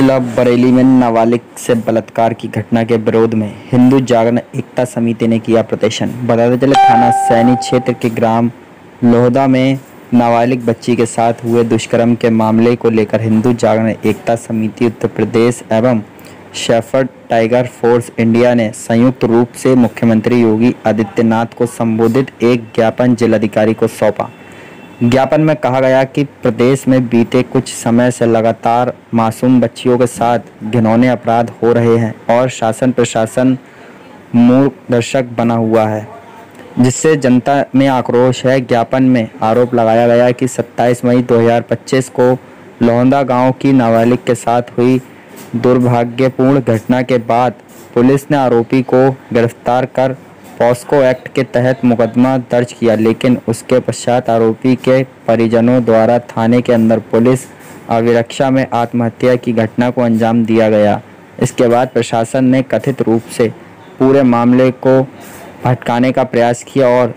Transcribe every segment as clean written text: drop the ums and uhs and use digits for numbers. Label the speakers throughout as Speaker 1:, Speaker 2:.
Speaker 1: जिला बरेली में नाबालिग से बलात्कार की घटना के विरोध में हिंदू जागरण एकता समिति ने किया प्रदर्शन। बताते चले थाना सैनी क्षेत्र के ग्राम लोहदा में नाबालिग बच्ची के साथ हुए दुष्कर्म के मामले को लेकर हिंदू जागरण एकता समिति उत्तर प्रदेश एवं शेफर्ड टाइगर फोर्स इंडिया ने संयुक्त रूप से मुख्यमंत्री योगी आदित्यनाथ को संबोधित एक ज्ञापन जिलाधिकारी को सौंपा। ज्ञापन में कहा गया कि प्रदेश में बीते कुछ समय से लगातार मासूम बच्चियों के साथ घिनौने अपराध हो रहे हैं और शासन प्रशासन मूर्खदर्शक बना हुआ है, जिससे जनता में आक्रोश है। ज्ञापन में आरोप लगाया गया कि 27 मई 2025 को लोहदा गांव की नाबालिग के साथ हुई दुर्भाग्यपूर्ण घटना के बाद पुलिस ने आरोपी को गिरफ्तार कर पॉस्को एक्ट के तहत मुकदमा दर्ज किया, लेकिन उसके पश्चात आरोपी के परिजनों द्वारा थाने के अंदर पुलिस अभिरक्षा में आत्महत्या की घटना को अंजाम दिया गया। इसके बाद प्रशासन ने कथित रूप से पूरे मामले को भटकाने का प्रयास किया और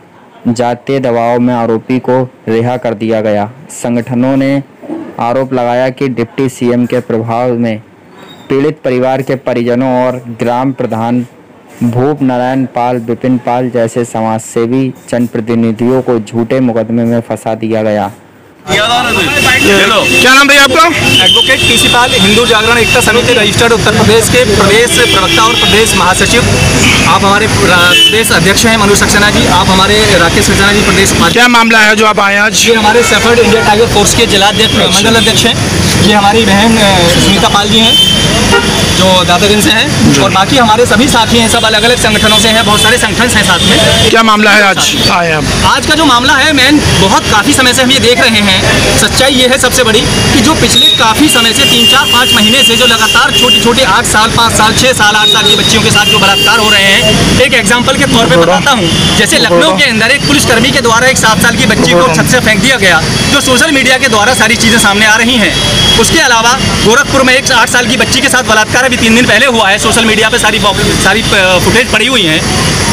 Speaker 1: जातीय दबाव में आरोपी को रिहा कर दिया गया। संगठनों ने आरोप लगाया कि डिप्टी सीएम के प्रभाव में पीड़ित परिवार के परिजनों और ग्राम प्रधान भूप नारायण पाल, विपिन पाल जैसे समाजसेवी जनप्रतिनिधियों को झूठे मुकदमे में फंसा दिया गया।
Speaker 2: क्या नाम भैया आपका?
Speaker 3: एडवोकेट पीसी पाल, हिंदू जागरण एकता समिति रजिस्टर्ड उत्तर प्रदेश के प्रदेश प्रवक्ता और प्रदेश महासचिव। आप हमारे प्रदेश अध्यक्ष हैं मनोज सक्सेना जी, आप हमारे राकेश सक्सेना जी प्रदेश उपाध्यक्ष।
Speaker 2: क्या मामला है जो आप आए आज?
Speaker 3: ये हमारे शेफर्ड इंडिया टाइगर फोर्स के जिलाध्यक्ष मंडल अध्यक्ष हैं। ये हमारी बहन सुनीता पाल जी हैं जो दादागंज से हैं, और बाकी हमारे सभी साथी हैं, सब अलग अलग संगठनों से हैं, बहुत सारे संगठन हैं साथ में।
Speaker 2: क्या मामला है आज आए आप?
Speaker 3: आज का जो मामला है मैन बहुत काफ़ी समय से हम ये देख रहे हैं। सच्चाई ये है सबसे बड़ी कि जो पिछले काफ़ी समय से 3, 4, 5 महीने से जो लगातार छोटी छोटी 8 साल, 5 साल, 6 साल, 8 साल की बच्चियों के साथ जो बलात्कार हो रहे हैं। एक एग्जाम्पल के तौर पे बताता हूँ, जैसे लखनऊ के अंदर एक पुलिसकर्मी के द्वारा एक 7 साल की बच्ची को छत से फेंक दिया गया, जो सोशल मीडिया के द्वारा सारी चीज़ें सामने आ रही हैं। उसके अलावा गोरखपुर में एक 8 साल की बच्ची के साथ बलात्कार अभी 3 दिन पहले हुआ है, सोशल मीडिया पे सारी फुटेज पड़ी हुई हैं।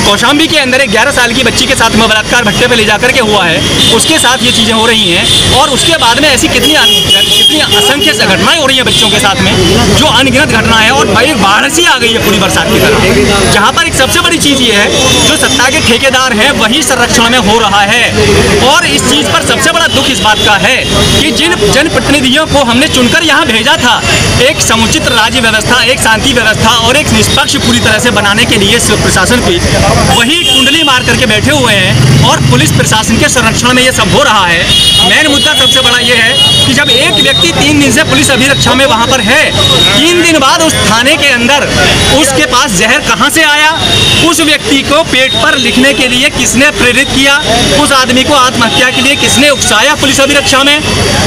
Speaker 3: कौशाम्बी के अंदर एक 11 साल की बच्ची के साथ में बलात्कार भट्टे पे ले जाकर के हुआ है, उसके साथ ये चीज़ें हो रही हैं। और उसके बाद में ऐसी कितनी असंख्य घटनाएं हो रही हैं बच्चों के साथ में, जो अनगिनत घटना है। और भाई बाढ़ सी आ गई है पूरी बरसात की तरह, जहाँ पर एक सबसे बड़ी चीज़ ये है जो सत्ता के ठेकेदार हैं वही संरक्षण में हो रहा है। और इस चीज़ पर सबसे बड़ा दुख इस बात का है कि जिन जनप्रतिनिधियों को हमने चुनकर यहाँ भेजा था एक समुचित राज्य व्यवस्था, एक शांति व्यवस्था और एक निष्पक्ष पूरी तरह से बनाने के लिए प्रशासन की, वही कुंडली मार करके बैठे हुए हैं और पुलिस प्रशासन के संरक्षण में ये सब हो रहा है। मेन मुद्दा सबसे बड़ा ये है कि जब एक व्यक्ति 3 दिन से पुलिस अभिरक्षा में वहाँ पर है, 3 दिन बाद उस थाने के अंदर उसके पास जहर कहाँ से आया, उस व्यक्ति को पेट पर लिखने के लिए किसने प्रेरित किया, उस आदमी को आत्महत्या के लिए किसने उकसाया पुलिस अभिरक्षा में,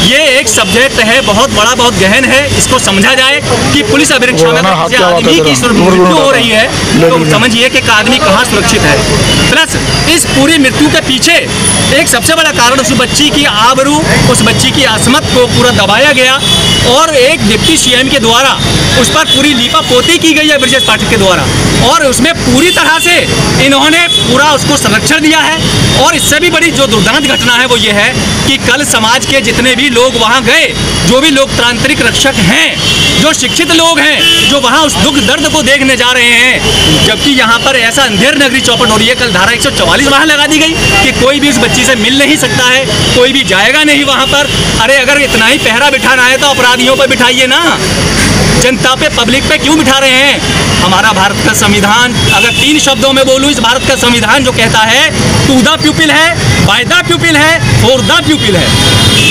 Speaker 3: ये एक सब्जेक्ट है बहुत बड़ा, बहुत गहन है। इसको समझा जाए कि पुलिस अभिरक्षा में आदमी की मृत्यु हो रही है तो समझिए कि एक आदमी कहाँ सुरक्षित है। प्लस इस पूरी मृत्यु के पीछे एक सबसे बड़ा कारण उस बच्ची की आबरू, उस बच्ची की असमत को पूरा दबाया गया और एक डिप्टी सीएम के द्वारा उस पर पूरी लीपापोती की गई है ब्रजेश पाठक के द्वारा, और उसमें पूरी तरह से इन्होंने पूरा उसको संरक्षण दिया है। और इससे भी बड़ी जो दुर्दांत घटना है वो ये है कि कल समाज के जितने भी लोग वहाँ गए, जो भी लोकतांत्रिक रक्षक हैं, जो शिक्षित लोग हैं, जो वहाँ उस दुख दर्द को देखने जा रहे हैं, जबकि यहाँ पर ऐसा अंधेर नगरी चौपट हो रही है। कल धारा 144 वहाँ लगा दी गई कि कोई भी उस बच्ची से मिल नहीं सकता है, कोई भी जाएगा नहीं वहाँ पर। अरे अगर इतना ही पहरा बिठाना है तो अपराधियों पर बिठाइए ना, जनता पे, पब्लिक पे क्यों बिठा रहे हैं? हमारा भारत का संविधान, अगर 3 शब्दों में बोलूँ, इस भारत का संविधान जो कहता है टू द पीपल है, बाय द पीपल है, फॉर द पीपल है,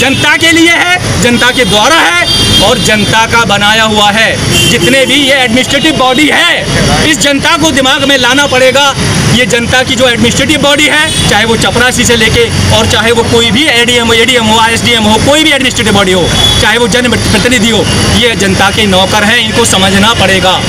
Speaker 3: जनता के लिए है, जनता के द्वारा है और जनता का बनाया हुआ है। जितने भी ये एडमिनिस्ट्रेटिव बॉडी है, इस जनता को दिमाग में लाना पड़ेगा। ये जनता की जो एडमिनिस्ट्रेटिव बॉडी है, चाहे वो चपरासी से लेके और चाहे वो कोई भी एडीएम हो, एसडीएम हो, कोई भी एडमिनिस्ट्रेटिव बॉडी हो, चाहे वो जनप्रतिनिधि हो, ये जनता के नौकर हैं, इनको समझना पड़ेगा।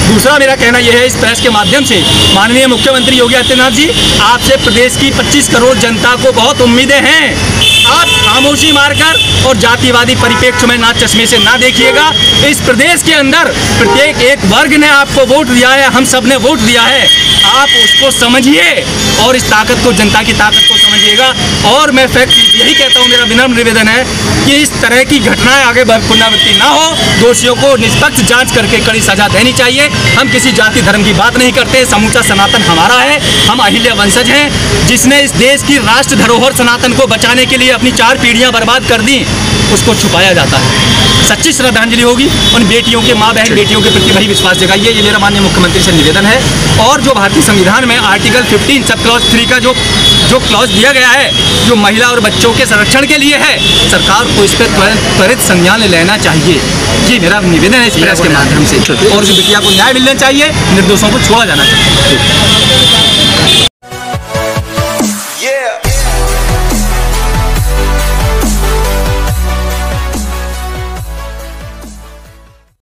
Speaker 3: दूसरा मेरा कहना यह है इस प्रेस के माध्यम से, माननीय मुख्यमंत्री योगी आदित्यनाथ जी, आपसे प्रदेश की 25 करोड़ जनता को बहुत उम्मीदें हैं। आप खामोशी मारकर और जातिवादी परिप्रेक्ष्य में ना चश्मे से ना देखिएगा। इस प्रदेश के अंदर प्रत्येक एक वर्ग ने आपको वोट दिया है, हम सब ने वोट दिया है, आप उसको समझिए और इस ताकत को, जनता की ताकत को समझिएगा। और मैं फैक्ट यही कहता हूँ, मेरा विनम्र निवेदन है कि इस तरह की घटनाएं आगे पुनरावृत्ति ना हो, दोषियों को निष्पक्ष जांच करके कड़ी सजा देनी चाहिए। हम किसी जाति धर्म की बात नहीं करते, समूचा सनातन हमारा है, हम अहिल्या वंशज हैं। जिसने इस देश की राष्ट्र धरोहर सनातन को बचाने के लिए अपनी 4 पीढ़ियां बर्बाद कर दी, उसको छुपाया जाता है। सच्ची श्रद्धांजलि होगी उन बेटियों के, माँ बहन बेटियों के प्रति वही विश्वास जगाइए, ये मेरा माननीय मुख्यमंत्री से निवेदन है। और जो भारतीय संविधान में आर्टिकल 15 सब क्लॉज 3 का जो क्लॉज दिया गया है, जो महिला और बच्चों के संरक्षण के लिए है, सरकार को इस पर त्वरित संज्ञान लेना चाहिए। ये मेरा निवेदन है इस प्रेस के माध्यम से। और जो बिटिया को न्याय मिलना चाहिए, निर्दोषों को छोड़ा जाना चाहिए।